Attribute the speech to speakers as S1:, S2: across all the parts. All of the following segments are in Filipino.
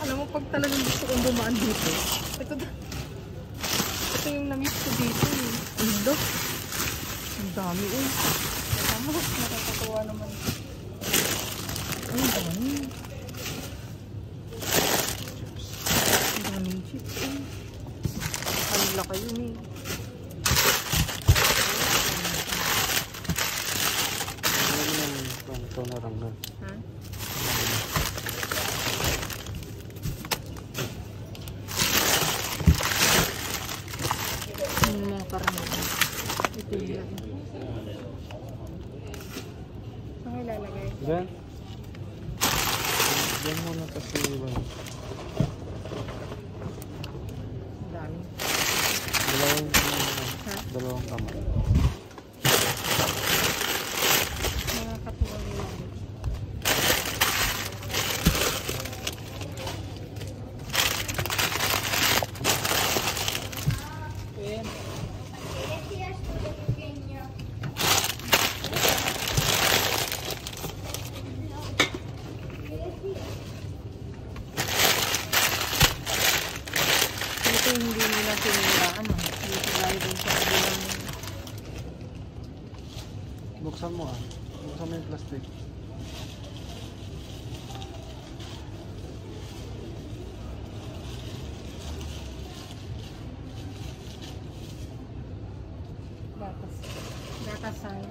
S1: Alam mo, pag talagang gusto kong dumaan dito, ito yung na-miss ko dito eh. Undo. Ang dami eh. Tama, nakakatawa naman. Ang dami. Ang daming chips eh. Alala kayo eh.
S2: Ito na lang na.
S1: Mga karamihan. Ito yun. Saan ilalagay?
S2: Diyan? Diyan muna kasi iba.
S1: Dami.
S2: Dalawang kamay.
S1: Mga katuwa nila. Hindi nila siniraan. Hindi sila din sa kabilang.
S2: Buksan mo ah. Buksan mo yung plastic.
S1: Gatasan.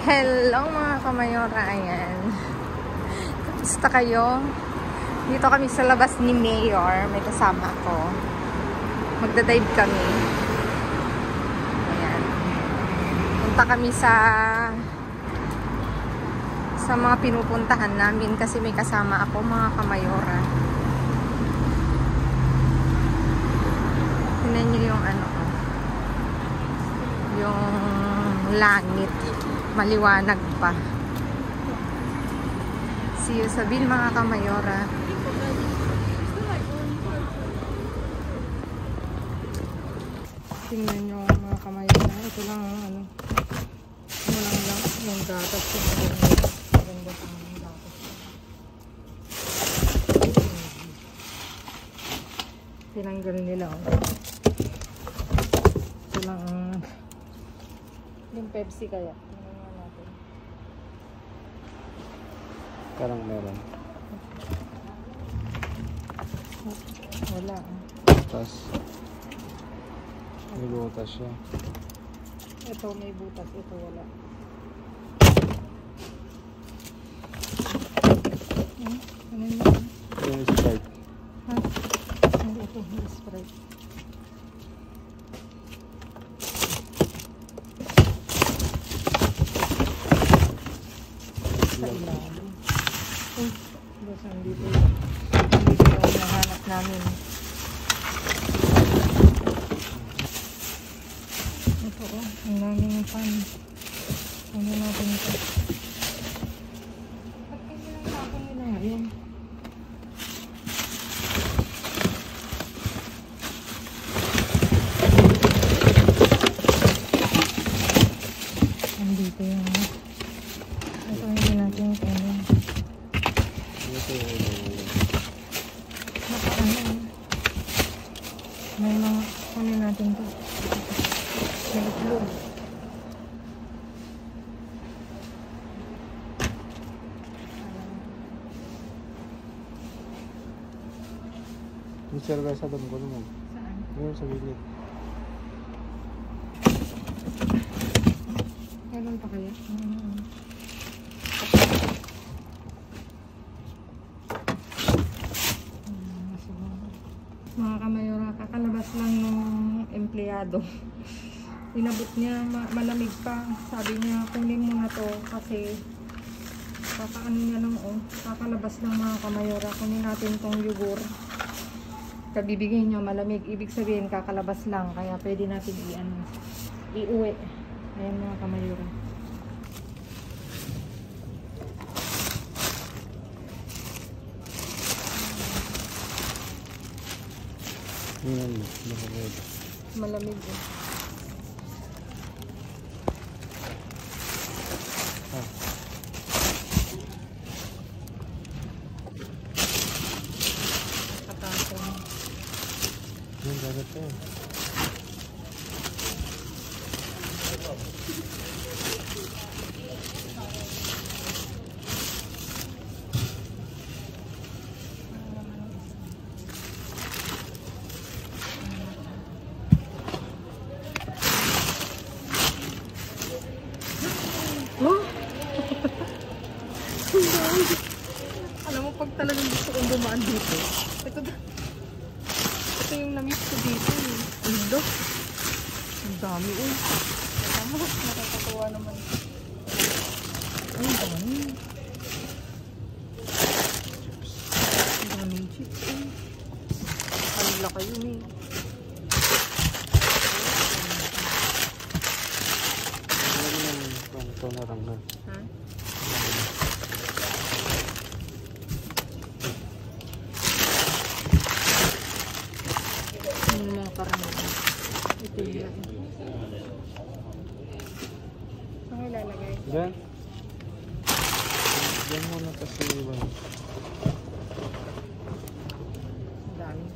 S1: Hello mga kamayora, ayan. Kamusta kayo? Dito kami sa labas ni Mayor, may kasama ko. Magdadive kami. Ayan. Punta kami sa mga pinupuntahan namin kasi may kasama ako mga kamayora. Tingnan nyo yung ano, yung langit. Maliwanag pa. See you sa Bill mga kamayora. Tingnan nyo mga kamayora. Ito lang ano. Ano lang yung gatas yung maganda sa mga gatas. Tinanggal nila ito lang yung Pepsi kaya.
S2: Parang meron.
S1: Wala.
S2: Tapos may butas siya.
S1: Ito may butas, ito wala. Ano yun?
S2: Ito yung Sprite.
S1: Ha? Hindi, ito yung Sprite. Sa ilalim. Dito yung nahanap namin. Ito ang daming pan. Ano natin ito? Ba't kaya lang tapon nila ngayon? Nandito yung ito hindi natin kainin. May mga ano natin to. May itlog.
S2: Yung cerveza doon ko naman.
S1: Saan?
S2: Ngayon sa gilid.
S1: Meron pa kaya? Mga kamayora, kakalabas lang ng empleyado. Inabot niya, malamig pa. Sabi niya, kunin mo na to kasi kakaano niya lang, kakalabas lang mga kamayora. Kunin natin tong yogurt. Kabibigay niya malamig. Ibig sabihin, kakalabas lang. Kaya pwede natin iuwi. Ayan mga kamayora.
S2: Ngayon, malamig.
S1: Malamig eh. Katapon.
S2: Yan, dagat yan.
S1: Oh! Alam mo, pag talagang gusto kong dumaan dito, ito yung na-miss ko dito eh. Ulo. Ang dami eh. Tama, nakakatawa naman. Ang dami. Ang daming chips eh. Kanila kayo eh.
S2: Ito na lang na.
S1: Ha? Yung mga karamihan. Ito yun. Saan ilalagay?
S2: Diyan. Diyan muna kasi iba.
S1: Ang dami.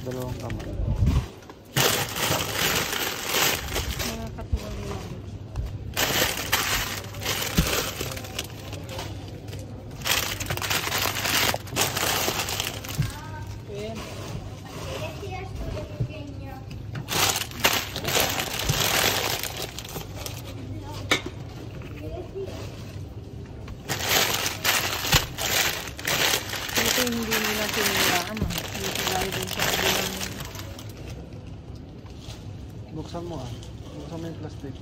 S2: Dalawang kamay.
S1: Mga katuwa nila. Ayan. Ito hindi nila tiniraan. Dito tayo din sa kabilang.
S2: Buksan mo ah. Buksan mo yung plastic.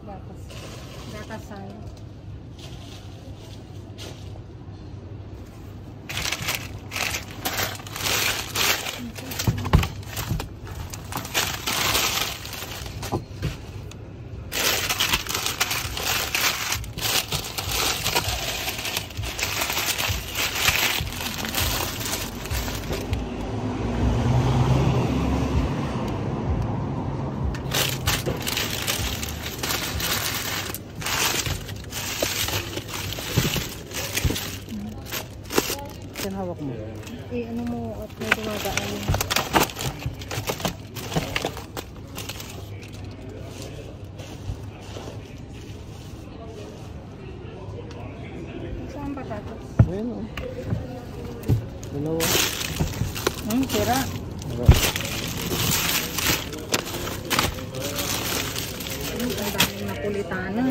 S1: Gatas. Gatasan.
S2: Yan hawak mo.
S1: Ano mo at may dumadaan. Saan patatas?
S2: Ayan o. Dalawa.
S1: Sira.
S2: Wala.
S1: Ang daming napolitana.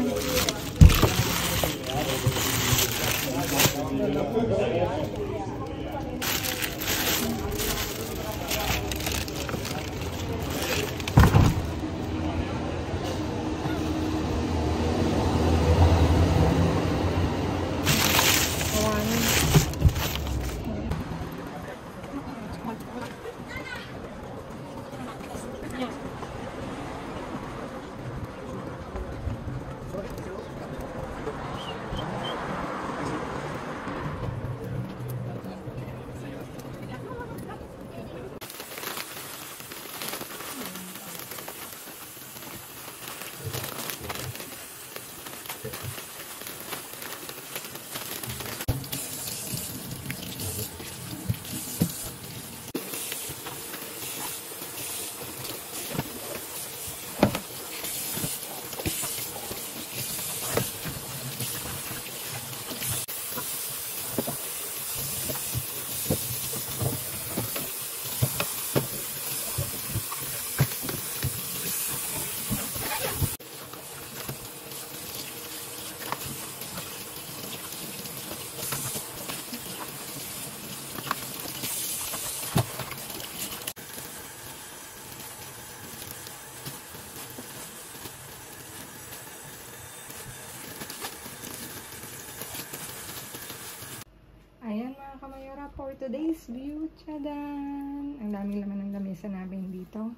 S1: for today's view. Tchadan! Ang daming laman ng lamesa namin dito.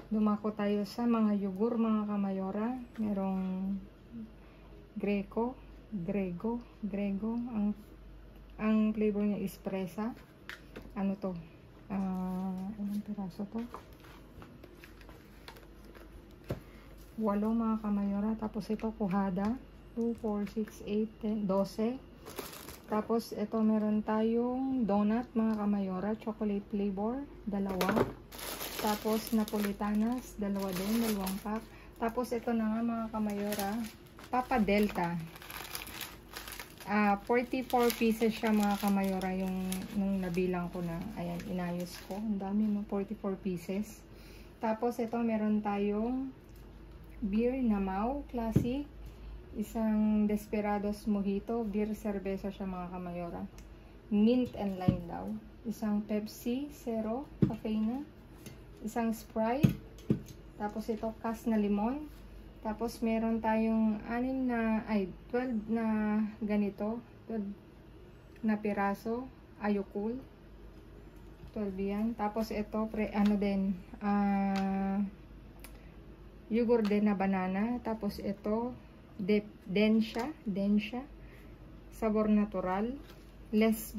S1: Dumako tayo sa mga yugur, mga kamayora. Merong Grego. Ang flavor niya is presa. Ano to? Ilang piraso to? 8 mga kamayora. Tapos ito kuhada. 2, 4, 6, 8, 10, 12. Tapos ito meron tayong donut mga kamayora. Chocolate flavor. 2. Tapos napolitanas. 2 din. 2 pack. Tapos ito na nga mga kamayora. Papa Delta. 44 pieces siya mga kamayora. Yung nung nabilang ko na. Ayan, inayos ko. Ang dami no. 44 pieces. Tapos ito meron tayong beer na Mau Classic. Isang Desperados Mojito. Beer cerveza siya mga kamayora. Mint and lime daw. Isang Pepsi Zero Caffeine. Isang Sprite. Tapos ito Cas na limon. Tapos meron tayong 12 na ganito. 12 na piraso. Ayokul. 12 yan. Tapos ito yogurt din na banana. Tapos ito Densha sabor natural, less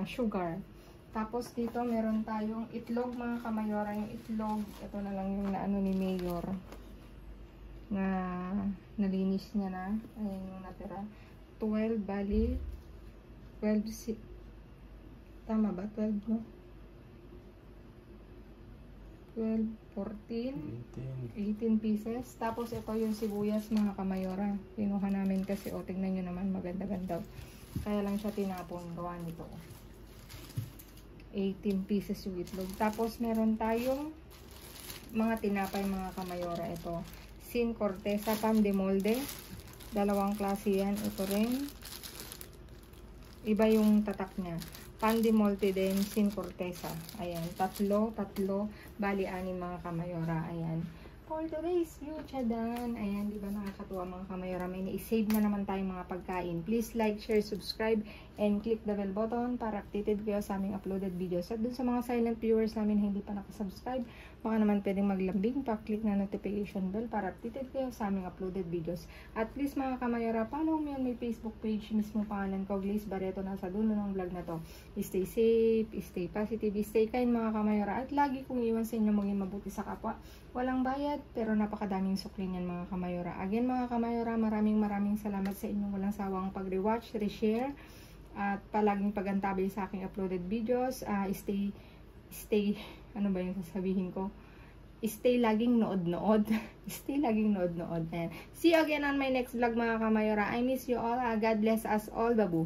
S1: sugar. Tapos dito meron tayong itlog mga kamayora. Yung itlog, ito na lang yung naano ni Mayor na nalinis niya na. Ayan yung natira. 12 bali 12 tama ba? 12 no? 12, 14, 18 pieces. Tapos ito yung sibuyas mga kamayora. Pinuha namin kasi tingnan nyo naman maganda-ganda. Kaya lang siya tinapon. Gawa nito. 18 pieces yung itlog. Tapos meron tayong mga tinapay mga kamayora. Ito. Sin Corteza Pan de Molde. 2 klase yan. Ito rin. Iba yung tatak niya. Pan de Molde din, Sin Corteza. Ayan, tatlo, bali 6 mga kamayora. Ayan. For today's view, tchadan. Ayan, di ba nakakatuwa mga kamayora? May na-save na naman tayong mga pagkain. Please like, share, subscribe, and click the bell button para updated kayo sa aming uploaded videos. At dun sa mga silent viewers namin hindi pa nakasubscribe, baka naman pwedeng maglambing, pa-click na notification bell para updated kayo sa aming uploaded videos. At please mga kamayora, follow me on my Facebook page, mismo pangalan ko, Glaze Barreto, nasa dulo ng vlog na to. Stay safe, stay positive, stay kind mga kamayora. At lagi kong iwan sa inyo maging mabuti sa kapwa. Walang bayad, pero napakadaming sukli niyan mga kamayora. Again mga kamayora, maraming salamat sa inyong walang sawang pag-rewatch, reshare, at palaging pagantabay sa aking uploaded videos. Ano ba yung sasabihin ko? Stay laging nood-nood. Stay laging nood-nood. See you again on my next vlog mga kamayora. I miss you all. God bless us all, babu.